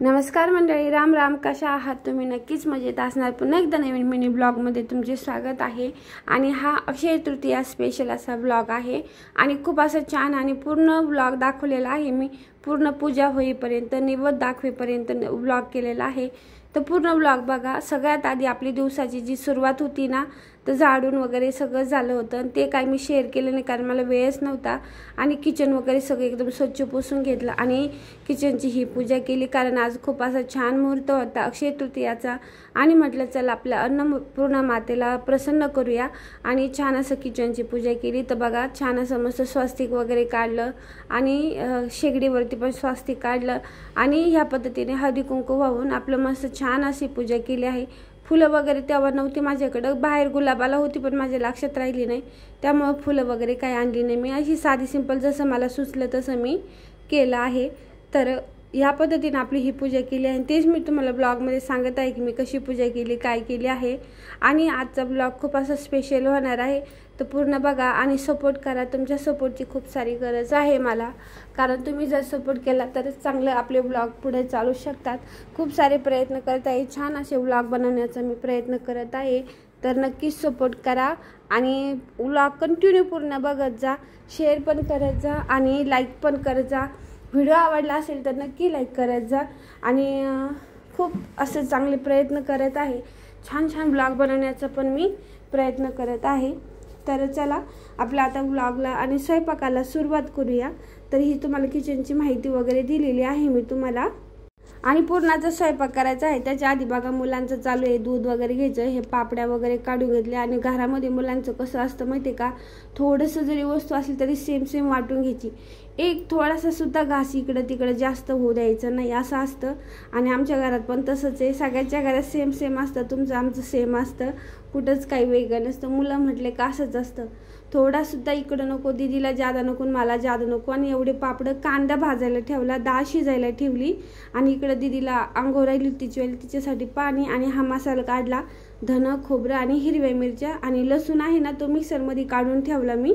नमस्कार मंडळी, राम राम. कशा आहात तुम्ही? नक्कीच मजेत असणार. पुन्हा एकदा नवीन मिनी ब्लॉगमध्ये तुमचे स्वागत आहे. आणि हा अक्षय तृतीया स्पेशल असा ब्लॉग आहे आणि खूप असं छान आणि पूर्ण ब्लॉग दाखवलेला आहे. मी पूर्ण पूजा होईपर्यंत नैवेद्य दाखवेपर्यंत ब्लॉग केलेला आहे. तर पूर्ण ब्लॉग बघा. सगळ्यात आधी आपली दिवसाची जी सुरुवात होती ना, तर झाडून वगैरे सगळं झालं होतं. ते काय मी शेअर केलं नाही कारण मला वेळच नव्हता. आणि किचन वगैरे सगळं एकदम स्वच्छ पुसून घेतलं आणि किचनची ही पूजा केली कारण आज खूप असा छान मुहूर्त होता अक्षय तृतीयाचा. आणि म्हटलं चल आपल्या अन्नपूर्णा मातेला प्रसन्न करूया आणि छान असं किचनची पूजा केली. तर बघा छान असं मस्त स्वस्तिक वगैरे काढलं आणि शेगडीवरती पण स्वस्तिक काढलं आणि ह्या पद्धतीने हळदी कुंकू वाहून आपलं मस्त छान अशी पूजा केली आहे. फुलं वगैरे तेव्हा नव्हती माझ्याकडं, बाहेर गुलाबाला होती पण माझ्या लक्षात राहिली नाही, त्यामुळं फुलं वगैरे काही आणली नाही. मी अशी साधी सिंपल जसं मला सुचलं तसं मी केलं आहे. तर ह्या पद्धतीने आपली ही पूजा केली आहे. तेच मी तुम्हाला ब्लॉगमध्ये सांगत आहे की मी कशी पूजा केली, काय केली आहे. आणि आजचा ब्लॉग खूप असा स्पेशल होणार आहे. तर पूर्ण बघा आणि सपोर्ट करा. तुमच्या सपोर्टची खूप सारी गरज आहे मला, कारण तुम्ही जर सपोर्ट केला तरच चांगलं आपले ब्लॉग पुढे चालू शकतात. खूप सारे प्रयत्न करत आहे, छान असे ब्लॉग बनवण्याचा मी प्रयत्न करत आहे. तर नक्कीच सपोर्ट करा आणि ब्लॉग कंटिन्यू पूर्ण बघत जा, शेअर पण करत जा आणि लाईक पण करत जा. व्हिडिओ आवडला असेल तर नक्की लाईक करत जा. आणि खूप असे चांगले प्रयत्न करत आहे, छान छान ब्लॉग बनवण्याचा पण मी प्रयत्न करत आहे. तर चला आपल्या आता ब्लॉगला आणि स्वयंपाकाला सुरुवात करूया. तर ही तुम्हाला किचनची माहिती वगैरे दिलेली आहे मी तुम्हाला. आणि पूर्णाचा स्वयंपाक करायचा आहे. त्याच्या आधी बघा मुलांचं चालू आहे दूध वगैरे घ्यायचं. हे पापड्या वगैरे काढून घेतले. आणि घरामध्ये मुलांचं कसं असतं माहिती आहे का, थोडंसं जरी वस्तू असली तरी सेम सेम वाटून घ्यायची. एक थोडासा सुद्धा घास इकडं तिकडं जास्त होऊ द्यायचं नाही असं असतं. आणि आमच्या घरात पण तसंच आहे, सगळ्यांच्या घरात सेम सेम असतं. तुमचं आमचं सेम असतं, कुठंच काही वेगळं नसतं. मुलं म्हटले का असंच असतं, थोडासुद्धा इकडं नको, दीदीला जादा नको, मला जादा नको. आणि एवढे पापडं, कांदा भाजायला ठेवला, डाळ शिजायला ठेवली आणि इकडं दीदीला अंघोळ राहिली तिची वेळी, तिच्यासाठी पाणी. आणि हा मसाला काढला, धनं, खोबरं आणि हिरव्या मिरच्या आणि लसूण आहे ना तो मिक्सरमध्ये काढून ठेवला मी.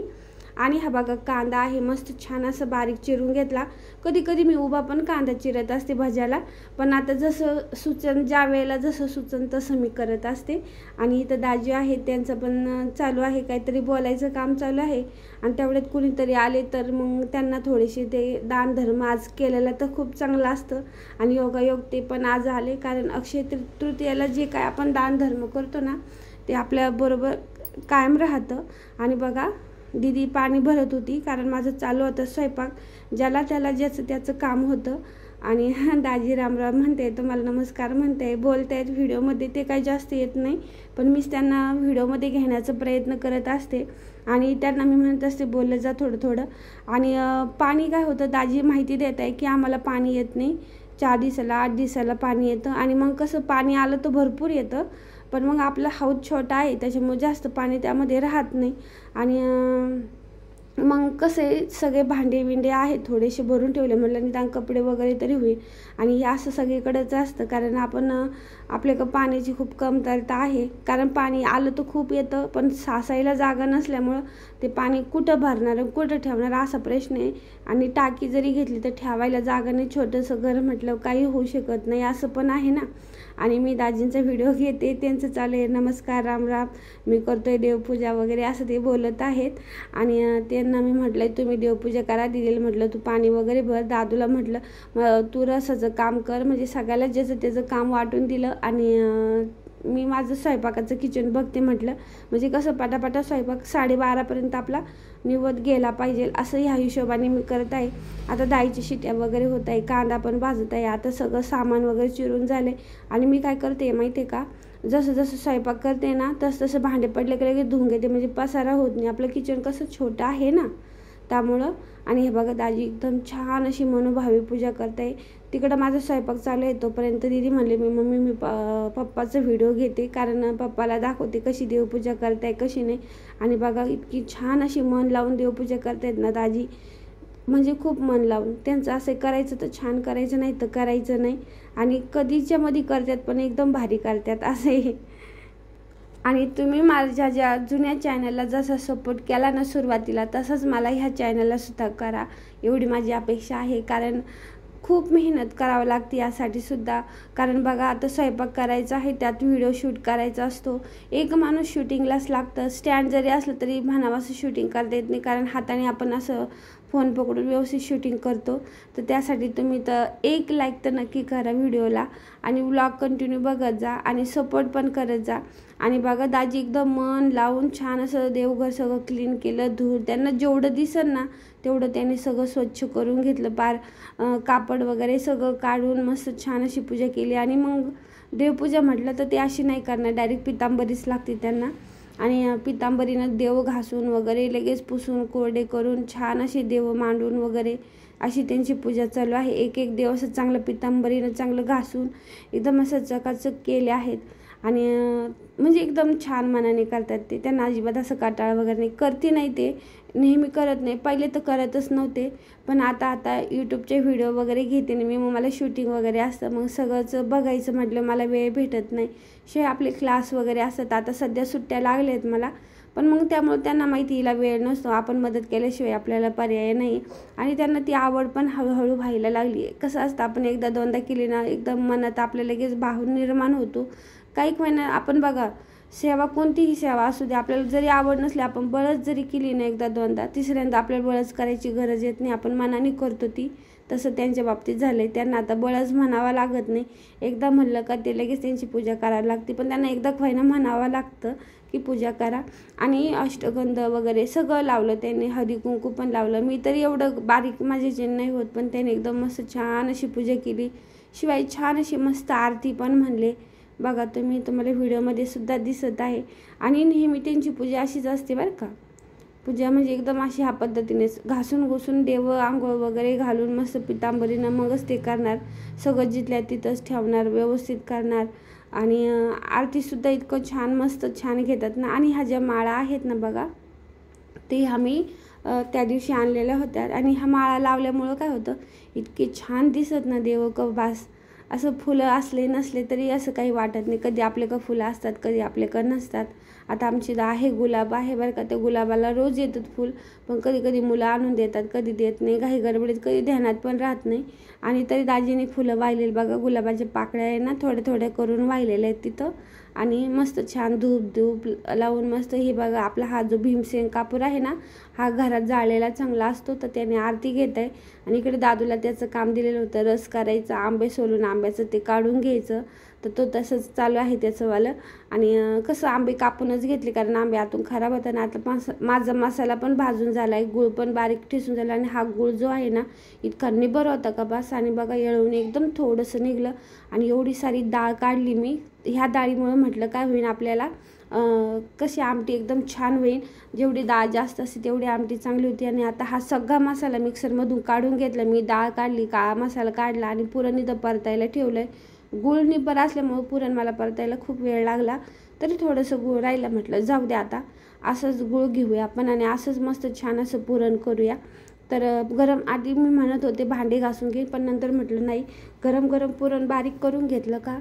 आणि हा बघा कांदा आहे मस्त छान असं बारीक चिरून घेतला. कधी कधी मी उभा पण कांदा चिरत असते भाज्याला, पण आता जसं सुचन, ज्या वेळेला जसं सुचन तसं मी करत असते. आणि इथं दाजी आहेत, त्यांचं पण चालू आहे काहीतरी बोलायचं काम चालू आहे. आणि तेवढ्यात कुणीतरी आले तर मग त्यांना थोडेसे ते दानधर्म आज केलेला तर खूप चांगलं असतं. आणि योगायोग ते पण आज आले, कारण अक्षय तृतीयाला जे काय आपण दानधर्म करतो ना ते आपल्याबरोबर कायम राहतं. आणि बघा दीदी पाणी भरत होती कारण माझं चालू होतं स्वयंपाक, ज्याला त्याला ज्याचं त्याचं काम होतं. आणि दाजी रामराम म्हणते, तुम्हाला नमस्कार म्हणते, बोलत आहेत व्हिडिओमध्ये. ते काही जास्त येत नाही पण मीच त्यांना व्हिडिओमध्ये घेण्याचा प्रयत्न करत असते आणि त्यांना मी म्हणत असते बोललं जा थोडं थोडं. आणि पाणी काय होतं, दाजी माहिती देत आहे की आम्हाला पाणी येत नाही, 4 दिवसाला 8 दिवसाला पाणी येतं. आणि मग कसं पाणी आलं तर भरपूर येतं, पण मग आपला हौद छोटा आहे त्याच्यामुळे जास्त पाणी त्यामध्ये राहत नाही. आणि मग कसे सगळे भांडे बिंडे आहेत थोडेसे भरून ठेवले, म्हटलं निदान कपडे वगैरे तरी होईल. आणि हे असं सगळीकडेच असतं, कारण आपण आपल्याकडं पाण्याची खूप कमतरता आहे. कारण पाणी आलं तर खूप येतं पण साचायला जागा नसल्यामुळं ते पाणी कुठं भरणार, कुठं ठेवणार असा प्रश्न आहे. आणि टाकी जरी घेतली तर ठेवायला जागा नाही, छोटंसं घर म्हटलं काही होऊ शकत नाही असं पण आहे ना. आणि मी दाजींचा व्हिडिओ घेते, त्यांचं चालू आहे नमस्कार राम राम, मी करतोय देवपूजा वगैरे असं ते बोलत आहेत. आणि त्यांना मी म्हटलं तुम्ही देवपूजा करा, दिदीला म्हटलं तू पाणी वगैरे भर, दादूला म्हटलं तू रसाचं काम कर, म्हणजे सगळ्याला ज्याचं त्याचं काम वाटून दिलं. आणि मी माझं स्वयंपाकाचं किचन बघते म्हटलं, म्हणजे कसं पटापटा स्वयंपाक 12:30पर्यंत आपला निवत गेला पाहिजे असं ह्या हिशोबाने मी करत आहे. आता डाळीच्या शिट्या वगैरे होत आहे, कांदा पण भाजत आहे, आता सगळं सामान वगैरे चिरून झाले. आणि मी काय करते माहिती आहे का, जसं जसं स्वयंपाक करते ना तसं भांडे पडले की लगेच धुवून घेते, म्हणजे पसारा होत नाही. आपलं किचन कसं छोटं आहे ना त्यामुळं. आणि हे बघा दाजी एकदम छान अशी मनोभावी पूजा करते. तिकडं माझा स्वयंपाक चालू आहे तोपर्यंत दीदी म्हणले मी पप्पाचा व्हिडिओ घेते, कारण पप्पाला दाखवते कशी देवपूजा करताय कशी नाही. आणि बघा इतकी छान अशी मन लावून देवपूजा करतायत ना दाजी, म्हणजे खूप मन लावून. त्यांचं असं करायचं तर छान करायचं, नाही तर करायचं नाही. आणि कधीच्या मध्ये करतात पण एकदम भारी करतात असे. आणि तुम्ही माझ्या ज्या जुन्या चॅनलला जसा सपोर्ट केला ना सुरुवातीला, तसंच मला ह्या चॅनलला सुद्धा करा एवढी माझी अपेक्षा आहे. कारण खूप मेहनत करावं लागते यासाठी सुद्धा. कारण बघा आता स्वयंपाक करायचा आहे, त्यात व्हिडिओ शूट करायचा असतो. एक माणूस शूटिंगलाच लागतं. स्टँड जरी असलं तरी म्हणावं असं शूटिंग करता येत नाही, कारण हाताने आपण असं फोन पकडून व्यवस्थित शूटिंग करतो. तर त्यासाठी तुम्ही तर एक लाईक तर नक्की करा व्हिडिओला आणि व्लॉग कंटिन्यू बघत जा आणि सपोर्ट पण करत जा. आणि बघा दाजी एकदम मन लावून छान असं देवघर सगळं क्लीन केलं. धूळ त्यांना जेवढं दिसेल ना तेवढं त्यांनी सगळं स्वच्छ करून घेतलं. पार कापड वगैरे सगळं काढून मस्त छान अशी पूजा केली. आणि मग देवपूजा म्हटलं तर ते अशी नाही करणार, डायरेक्ट पितांबरीच लागते त्यांना. आणि पितांबरीनं देव घासून वगैरे लगेच पुसून कोरडे करून छान असे देव मांडून वगैरे अशी त्यांची पूजा चालू आहे. एक एक देव असं चांगलं पितांबरीनं चांगलं घासून एकदम असं चकाचक केले आहेत. आणि म्हणजे एकदम छान मनाने करतात ते. त्यांना अजिबात असं काटाळ वगैरे नाही. करते नाही ते, नेहमी करत नाही. पहिले तर करतच नव्हते, पण आता यूट्यूबचे व्हिडिओ वगैरे घेते ना मी, मग मला शूटिंग वगैरे असतं, मग सगळंच बघायचं म्हटलं मला वेळ भेटत नाही. शिवाय आपले क्लास वगैरे असतात. आता सध्या सुट्ट्या लागल्या आहेत मला, पण मग त्यामुळे त्यांना माहिती हिला वेळ नसतो, आपण मदत केल्याशिवाय आपल्याला पर्याय नाही. आणि त्यांना ती आवड पण हळूहळू व्हायला लागली. कसं असतं, आपण एकदा दोनदा केली ना एकदम मनात आपल्या लगेच भाव निर्माण होतो. काही महिना आपण बघा, सेवा कोणतीही सेवा असू दे, आपल्याला जरी आवड नसली आपण बळच जरी केली ना एकदा दोनदा, तिसऱ्यांदा आपल्याला बळच करायची गरज येत नाही, आपण मनाने करतो ती. तसं त्यांच्या बाबतीत झालंय. त्यांना आता बळच म्हणावं लागत नाही. एकदा म्हणलं का ते लगेच त्यांची पूजा करायला लागते. पण त्यांना एकदा व्हायना म्हणावं लागतं की पूजा करा. आणि अष्टगंध वगैरे सगळं लावलं त्यांनी, हळदी कुंकू पण लावलं. मी तरी एवढं बारीक माझे जे नाही होत, पण त्याने एकदम मस्त छान अशी पूजा केली. शिवाय छान अशी मस्त आरती पण म्हणले. बघा तुम्हाला व्हिडिओमध्ये सुद्धा दिसत आहे. आणि नेहमी त्यांची पूजा अशीच असते बरं का. पूजा म्हणजे एकदम अशी ह्या पद्धतीनेच घासून घुसून देव आंघोळ वगैरे घालून मस्त पितांबरीनं मगच ते करणार. सगळं जिथल्या तिथंच ठेवणार, व्यवस्थित करणार. आणि आरतीसुद्धा इतकं छान मस्त छान घेतात ना. आणि ह्या ज्या माळा आहेत ना बघा, ते आम्ही त्या दिवशी आणलेल्या होत्या. आणि ह्या माळा लावल्यामुळं काय होतं, इतके छान दिसत ना देव का बास. असं फुलं असले नसले तरी असं काही वाटत नाही. कधी आपल्याकडं फुलं असतात, कधी आपल्याकडं नसतात. आता आमची आहे गुलाब आहे बरं का, त्या गुलाबाला रोज येतात फुल, पण कधी कधी मुलं आणून देतात, कधी देत नाही. घाई गडबडीत कधी ध्यानात पण राहत नाही. आणि तरी दाजीने फुलं वाहिलेली बघा, गुलाबाच्या पाकळ्या आहे ना थोड्या थोड्या करून वाहिलेल्या आहेत तिथं. आणि मस्त छान धूप लावून मस्त हे बघा, आपला हा जो भीमसेन कापूर आहे ना, हा घरात जाळलेला चांगला असतो, तर त्याने आरती घेत आहे. आणि इकडे दादूला त्याचं काम दिलेलं होतं, रस करायचं, आंबे सोलून आंब्याचं ते काढून घ्यायचं, तर तो तसंच चालू आहे त्याचंवालं. आणि कसं आंबे कापूनच घेतले, कारण आंबे आतून खराब होता ना. आता माझा मसाला पण भाजून झाला आहे, गूळ पण बारीक ठेसून झाला. आणि हा गूळ जो आहे ना इतका निबर होता का बस. आणि बघा येळवून एकदम थोडंसं निघलं. आणि एवढी सारी डाळ काढली मी. ह्या डाळीमुळे म्हटलं काय होईल आपल्याला, कशी आमटी एकदम छान होईल. जेवढी डाळ जास्त असते तेवढी आमटी चांगली होती. आणि आता हा सगळा मसाला मिक्सरमधून काढून घेतला मी. डाळ काढली, काळा मसाला काढला आणि पुरण इथं परतायला ठेवलं आहे. गूळ निबर असल्यामुळं पुरण मला परतायला खूप वेळ लागला, तरी थोडंसं गूळ राहिलं. म्हटलं जाऊ दे आता असंच गूळ घेऊया आपण आणि असंच मस्त छान असं पुरण करूया. तर गरम आधी मी म्हणत होते भांडे घासून घे, पण नंतर म्हटलं नाही, गरम गरम पुरण बारीक करून घेतलं का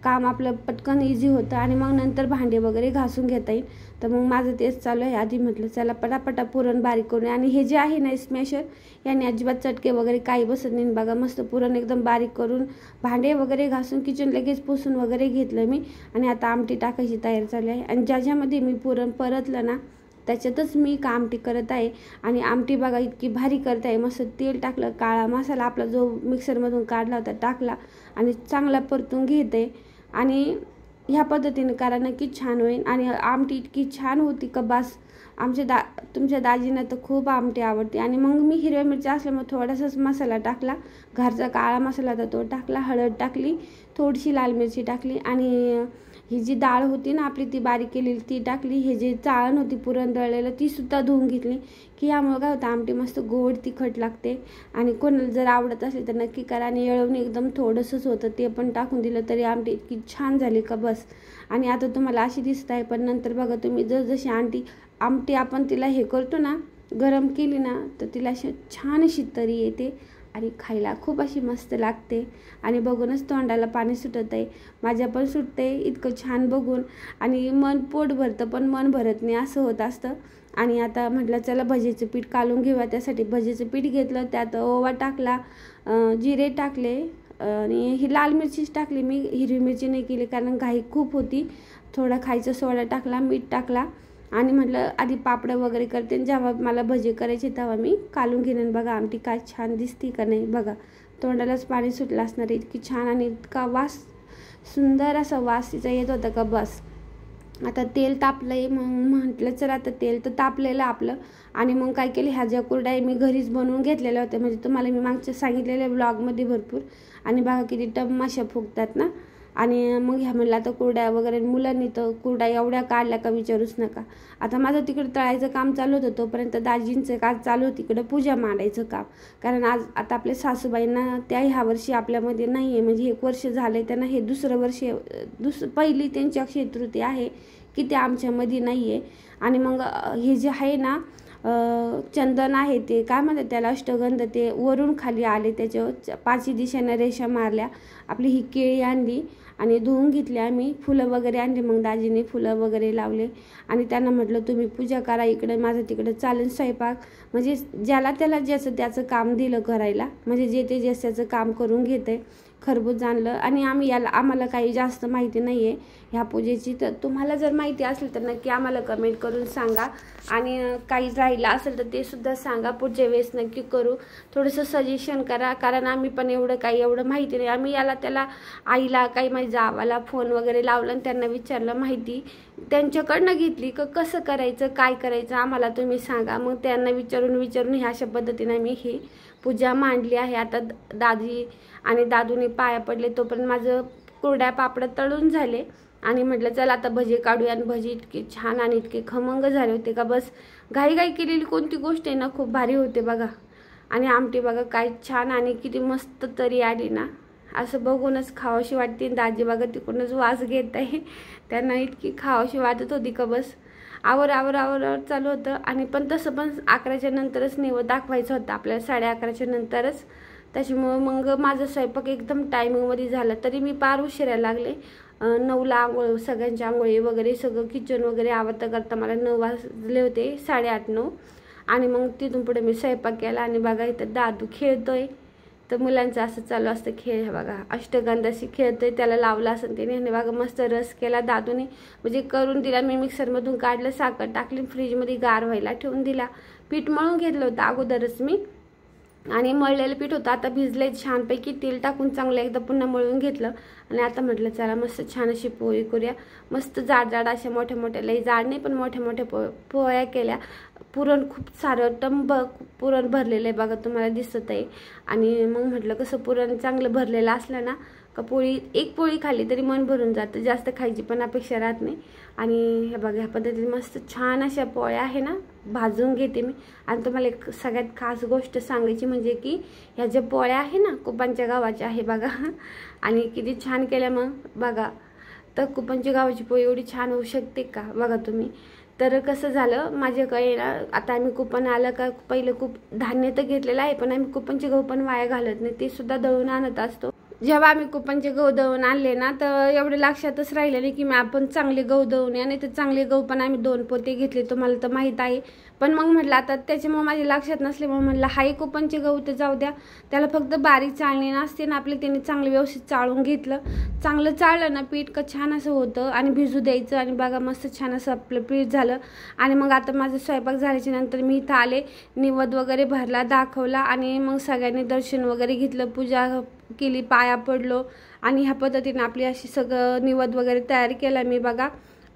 काम आपलं पटकन इझी होतं आणि मग नंतर भांडे वगैरे घासून घेता येईल. तर मग माझं तेच चालू आहे. आधी म्हटलं चला पटापटा पुरण बारीक करून. आणि हे जे आहे ना स्मॅशर, याने अजिबात चटके वगैरे काही बसत नाही बघा. मस्त पुरण एकदम बारीक करून भांडे वगैरे घासून किचन लगेच पुसून वगैरे घेतलं मी. आणि आता आमटी टाकायची तयारी चालू आहे. आणि ज्याच्यामध्ये मी पुरण परतलं ना त्याच्यातच मी का आमटी करत आहे. आणि आमटी बघा इतकी भारी करत आहे. मस्त तेल टाकलं, काळा मसाला आपला जो मिक्सरमधून काढला होता टाकला आणि चांगला परतून घेते. आणि ह्या पद्धतीने करा, नक्की छान होईल. आणि आमटी इतकी छान होती का बास. तुमच्या दाजींना तर खूप आमटी आवडते. आणि मग मी हिरव्या मिरच्या असल्यामुळे थोडासाच मसाला टाकला, घरचा काळा मसाला तर तो टाकला, हळद टाकली, थोडीशी लाल मिरची टाकली. आणि ही जी डाळ होती ना आपली ती बारीक केलेली ती टाकली. हे जे चाळण होती पुरण दळलेलं ती सुद्धा धुवून घेतली, की यामुळे काय होतं आमटी मस्त गोड तिखट लागते. आणि कोणाला जर आवडत असली तर नक्की करा. आणि येळवून एकदम थोडंसंच होतं, ते पण टाकून दिलं तरी आमटी इतकी छान झाली का बस. आणि आता तुम्हाला अशी दिसत आहे, पण नंतर बघा तुम्ही जसजशी आमटी आपण तिला हे करतो ना, गरम केली ना तर तिला अशी छान अशी तरी येते. आणि खायला खूप अशी मस्त लागते आणि बघूनच तोंडाला पाणी सुटत आहे, माझ्या पण सुटते इतकं छान बघून. आणि पोट भरतं पण मन भरत नाही असं होत असतं. आणि आता म्हटलं चला भजीचं पीठ काढून घेऊया, त्यासाठी भजीचं पीठ घेतलं, त्यात ओवा टाकला, जिरे टाकले आणि ही लाल मिरचीच टाकली मी, हिरवी मिरची नाही केली कारण घाई खूप होती. थोडा खायचा सोडा टाकला, मीठ टाकला आणि म्हटलं आधी पापडं वगैरे करते, जेव्हा मला भजी करायची तेव्हा मी काढून घेईन. बघा आमटी काय छान दिसती का नाही, बघा तोंडालाच पाणी सुटलं असणार, इतकी छान आणि इतका वास, सुंदर असा वास तिचा येत होता का बस. आता तेल तापलंय, मग म्हटलं चला आता तेल तर तापलेलं आपलं. आणि मग काय केलं, ह्या ज्या कुरड्या मी घरीच बनवून घेतलेल्या होत्या, म्हणजे तुम्हाला मी मागच्या सांगितलेल्या ब्लॉगमध्ये भरपूर. आणि बघा किती टब माशा फुगतात ना. आणि मग ह्या म्हणलं आता कुरड्या वगैरे, मुलांनी तर कुरड्या एवढ्या काढल्या का विचारूच नका. आता माझं तिकडं तळायचं काम चालू होतं, तोपर्यंत दाजींचं काम चालू होतं तिकडं पूजा मांडायचं काम. कारण आज आता आपल्या सासूबाईंना त्या ह्या वर्षी आपल्यामध्ये नाही आहे, म्हणजे 1 वर्ष झालं आहे त्यांना, हे दुसरं वर्ष, पहिली त्यांची अक्षय तृतीया आहे की ते आमच्यामध्ये नाही आहे. आणि मग हे जे आहे ना चंदन आहे ते काय म्हणतात त्याला, अष्टगंध, ते वरून खाली आले, त्याच्यावर 5 दिशेनं रेषा मारल्या. आपली ही केळी आणली आणि धुवून घेतली आम्ही, फुलं वगैरे आणली, मग दाजीने फुलं वगैरे लावले. आणि त्यांना म्हटलं तुम्ही पूजा करा, इकडे माझं तिकडे चालेल स्वयंपाक. म्हणजे ज्याला त्याला ज्याचं त्याचं काम दिलं करायला, म्हणजे जे ते ज्याचं काम करून घेते. खरबूज आणलं आणि आम्हाला काही जास्त माहिती नाही आहे ह्या पूजेची, तर तुम्हाला जर माहिती असेल तर नक्की आम्हाला कमेंट करून सांगा. आणि काही राहिलं असेल तर ते सुद्धा सांगा, पुढच्या वेळेस नक्की करू, थोडंसं सजेशन करा, कारण आम्ही पण एवढं माहिती नाही. आम्ही त्याला आईला, काही माझ्या जावाला फोन वगैरे लावलं आणि त्यांना विचारलं, माहिती त्यांच्याकडनं घेतली का कसं करायचं काय करायचं आम्हाला तुम्ही सांगा. मग त्यांना विचारून ह्या अशा पद्धतीने मी ही पूजा मांडली आहे. आता दादी आणि दादूने पाया पडले, तोपर्यंत माझं कुरड्या पापड तळून झाले. आणि म्हटलं चला आता भजी काढूया. आणि भजी इतके छान आणि इतके खमंग झाले होते का बस, घाई केलेली कोणती गोष्ट आहे ना खूप भारी होते बघा. आणि आमटी बघा काय छान आणि किती मस्त तरी आली ना, असं बघूनच खावाशी वाटते. दाजी बघा तिकडूनच वास घेत आहे, त्यांना इतकी खावाशी वाटत होती का बस आवर चालू होतं. आणि पण तसं पण 11च्या नंतरच निवड दाखवायचं होतं आपल्याला, 11:30च्या नंतरच. त्याच्यामुळं मग माझा स्वयंपाक एकदम टायमिंगमध्ये झाला, तरी मी पार उशिरा लागले. 9ला आंघोळ, सगळ्यांच्या आंघोळी वगैरे सगळं किचन वगैरे आवरता करता मला 9 वाजले होते, 8:30-9. आणि मग तिथून पुढे मी स्वयंपाक केला. आणि बघा इथं दादू खेळतोय, तर मुलांचं असं चालू असतं खेळ. बघा अष्टगंधाशी खेळतोय, त्याला लावला असं त्याने. आणि बघा मस्त रस केला दादूने, म्हणजे करून दिला मी, मिक्सरमधून काढलं, साखर टाकली, फ्रीजमध्ये गार व्हायला ठेवून दिला. पीठ मळून घेतलं होतं अगोदरच मी, आणि मळलेलं पीठ होतं, आता भिजले छानपैकी, तेल टाकून चांगलं एकदा पुन्हा मळून घेतलं. आणि आता म्हटलं चला मस्त छान अशी पोळी करूया, मस्त जाड अशा मोठ्या लई जाड नाही पण मोठ्या पोळ्या केल्या. पुरण खूप सारं टंब पुरण भरलेलं आहे बघा, तुम्हाला दिसत आहे. आणि मग म्हटलं कसं पुरण चांगलं भरलेलं असलं ना का एक पोळी खाल्ली तरी मन भरून जातं, जास्त खायची पण अपेक्षा राहत नाही. आणि हे बघा ह्या पद्धतीने मस्त छान अशा पोळ्या आहे ना भाजून घेते मी. आणि तुम्हाला एक सगळ्यात खास गोष्ट सांगायची म्हणजे की ह्या ज्या पोळ्या आहे ना कुपांच्या गावाच्या आहे बघा, आणि किती छान केल्या मग बघा. तर कुपांच्या गावाची पोळी एवढी छान होऊ शकते का बघा तुम्ही. तर कसं झालं माझ्याकडे ना, आता आम्ही कुपन आलं का पहिलं खूप धान्य तर घेतलेलं आहे, पण आम्ही कुपनचे गहू पण वाया घालत नाही, ते सुद्धा दळून आणत असतो. जेव्हा आम्ही कुपनचे गहू दळून आणले ना तर एवढे लक्षातच राहिले नाही की आपण चांगले गहू दळून या, नाही तर चांगले गहू पण आम्ही 2 पोते घेतले, तुम्हाला तर माहीत आहे. पण मग म्हटलं आता त्याच्यामुळे माझ्या लक्षात नसल्यामुळे म्हटलं हाय कुपनचे गहू तर जाऊ द्या, त्याला फक्त बारीक चाळणी नसते ना आपले, त्याने चांगलं व्यवस्थित चाळून घेतलं. चांगलं चाळलं ना पीठ का छान असं होतं. आणि भिजू द्यायचं. आणि बघा मस्त छान असं आपलं पीठ झालं. आणि मग आता माझं स्वयंपाक झाल्याच्या नंतर मी इथं आले, निवद वगैरे भरला, दाखवला. आणि मग सगळ्यांनी दर्शन वगैरे घेतलं, पूजा केली, पाया पडलो. आणि ह्या पद्धतीने आपली अशी सगळं निवद वगैरे तयार केला मी बघा,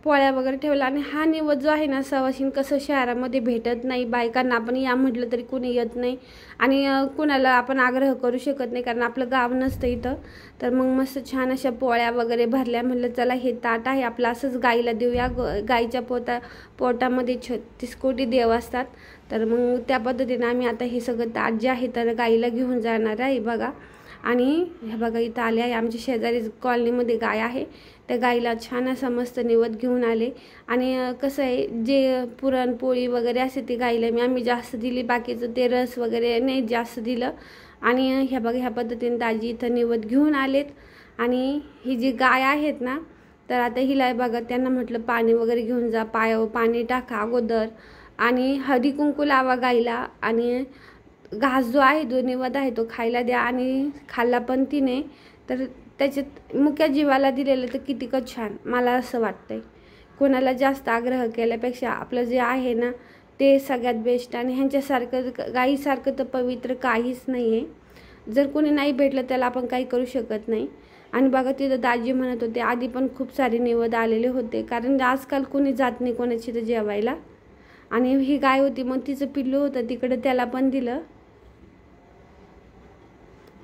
पोळ्या वगैरे ठेवला. आणि हा निवद जो आहे ना सवाशीन कसं शहरामध्ये भेटत नाही, बायकांना आपण या म्हटलं तरी कोणी येत नाही, आणि कुणाला आपण आग्रह करू शकत नाही कारण आपलं गाव नसतं इथं. तर मग मस्त छान अशा पोळ्या वगैरे भरल्या. म्हटलं चला हे ताट आहे आपलं असंच गाईला देऊया, गाईच्या पोटामध्ये 36 कोटी देव असतात. तर मग त्या पद्धतीने आम्ही आता हे सगळं ताट जे आहे तर गाईला घेऊन जाणार आहे बघा. आणि हे बघा इथं आले आहे, आमच्या शेजारी कॉलनीमध्ये गाय आहे, त्या गाईला छान असं मस्त निवद घेऊन आले. आणि कसं आहे जे पुरणपोळी वगैरे असे ती गाईला आम्ही जास्त दिली, बाकीचं ते रस वगैरे नाही जास्त दिलं. आणि ह्या बघा ह्या पद्धतीने दाजी इथं निवद घेऊन आलेत. आणि ही जी गाय आहेत ना, तर आता हिला बघा त्यांना म्हटलं पाणी वगैरे घेऊन जा, पायावर पाणी टाका अगोदर आणि हळदी कुंकू लावा गाईला आणि घास जो आहे जो निवद आहे तो खायला द्या. आणि खाल्ला पण तिने तर त्याच्यात मुक्या जीवाला दिलेलं तर कितीकच छान मला असं वाटतंय. कोणाला जास्त आग्रह केल्यापेक्षा आपलं जे आहे ना ते सगळ्यात बेस्ट. आणि ह्यांच्यासारखं गाईसारखं तर पवित्र काहीच नाही आहे. जर कोणी नाही भेटलं त्याला आपण काही करू शकत नाही. आणि बघा तिथं दाजी म्हणत होते आधी पण खूप सारे निवद आलेले होते, कारण आजकाल कोणी जात नाही कोणाची तर जेवायला. आणि ही गाय होती मग तिचं पिल्लू होतं तिकडं त्याला पण दिलं.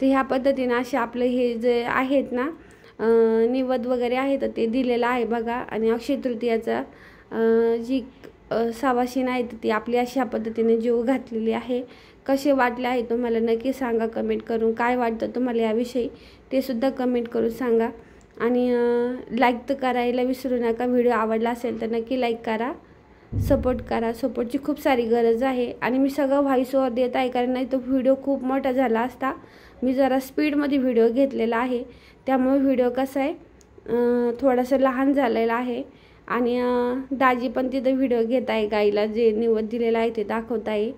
तर ह्या पद्धतीने असे आपलं हे जे आहेत ना निवद वगैरे आहे तर ते दिलेलं आहे बघा. आणि अक्षय तृतीयाचा जी सवाशीण आहे ती आपली अशा पद्धतीने जीव घातलेली आहे. कसे वाटले आहे तुम्हाला नक्की सांगा कमेंट करून. काय वाटतं तुम्हाला याविषयी ते सुद्धा कमेंट करून सांगा. आणि लाईक तर करायला विसरू नका. व्हिडिओ आवडला असेल तर नक्की लाईक करा, सपोर्ट करा. सपोर्टची खूप सारी गरज आहे. आणि मी सगळं व्हॉइस ओव्हर देत आहे कारण नाही तो व्हिडिओ खूप मोठा झाला असता. मी जरा स्पीडमध्ये व्हिडिओ घेतलेला आहे त्यामुळे व्हिडिओ कसा आहे थोडासा लहान झालेला आहे. आणि दाजी पण तिथं व्हिडिओ घेत आहे, गाईला जे निवद दिलेलं आहे ते दाखवत आहे.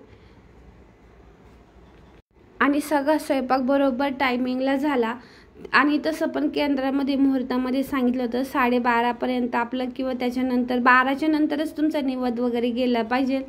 आणि सगळा स्वयंपाक बरोबर टायमिंगला झाला. आणि तसं पण केंद्रामध्ये मुहूर्तामध्ये सांगितलं होतं 12:30पर्यंत आपलं किंवा त्याच्यानंतर 12च्या नंतरच तुमचा निवद वगैरे गेला पाहिजे.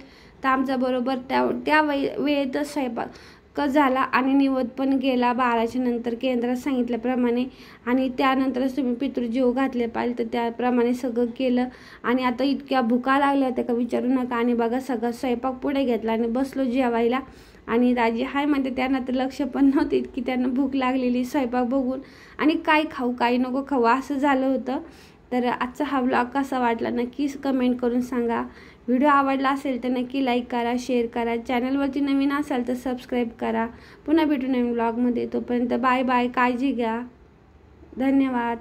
तर आमचा बरोबर त्या वेळेतच स्वयंपाक झाला आणि निवद पण गेला 12च्या नंतर केंद्रात सांगितल्याप्रमाणे. आणि त्यानंतरच तुम्ही पितृजीव घातले पाहिजे तर त्याप्रमाणे सगळं केलं. आणि आता इतक्या भुका लागल्या होत्या का विचारू नका. आणि बघा सगळा स्वयंपाक पुढे घेतला आणि बसलो जेवायला. आणि दाजी हाय म्हणते त्यांना तर लक्ष पण नव्हते की त्यांना भूक लागलेली स्वयंपाक बघून. आणि काय खाऊ काय नको खाऊ असं झालं होतं. तर आजचा हा व्लॉग कसा वाटला नक्की कमेंट करून सांगा. व्हिडिओ आवडला असेल तर नक्की लाईक करा, शेअर करा. चॅनलवरती नवीन असाल तर सबस्क्राईब करा. पुन्हा भेटू नवीन व्लॉगमध्ये. तोपर्यंत बाय बाय, काळजी घ्या. धन्यवाद.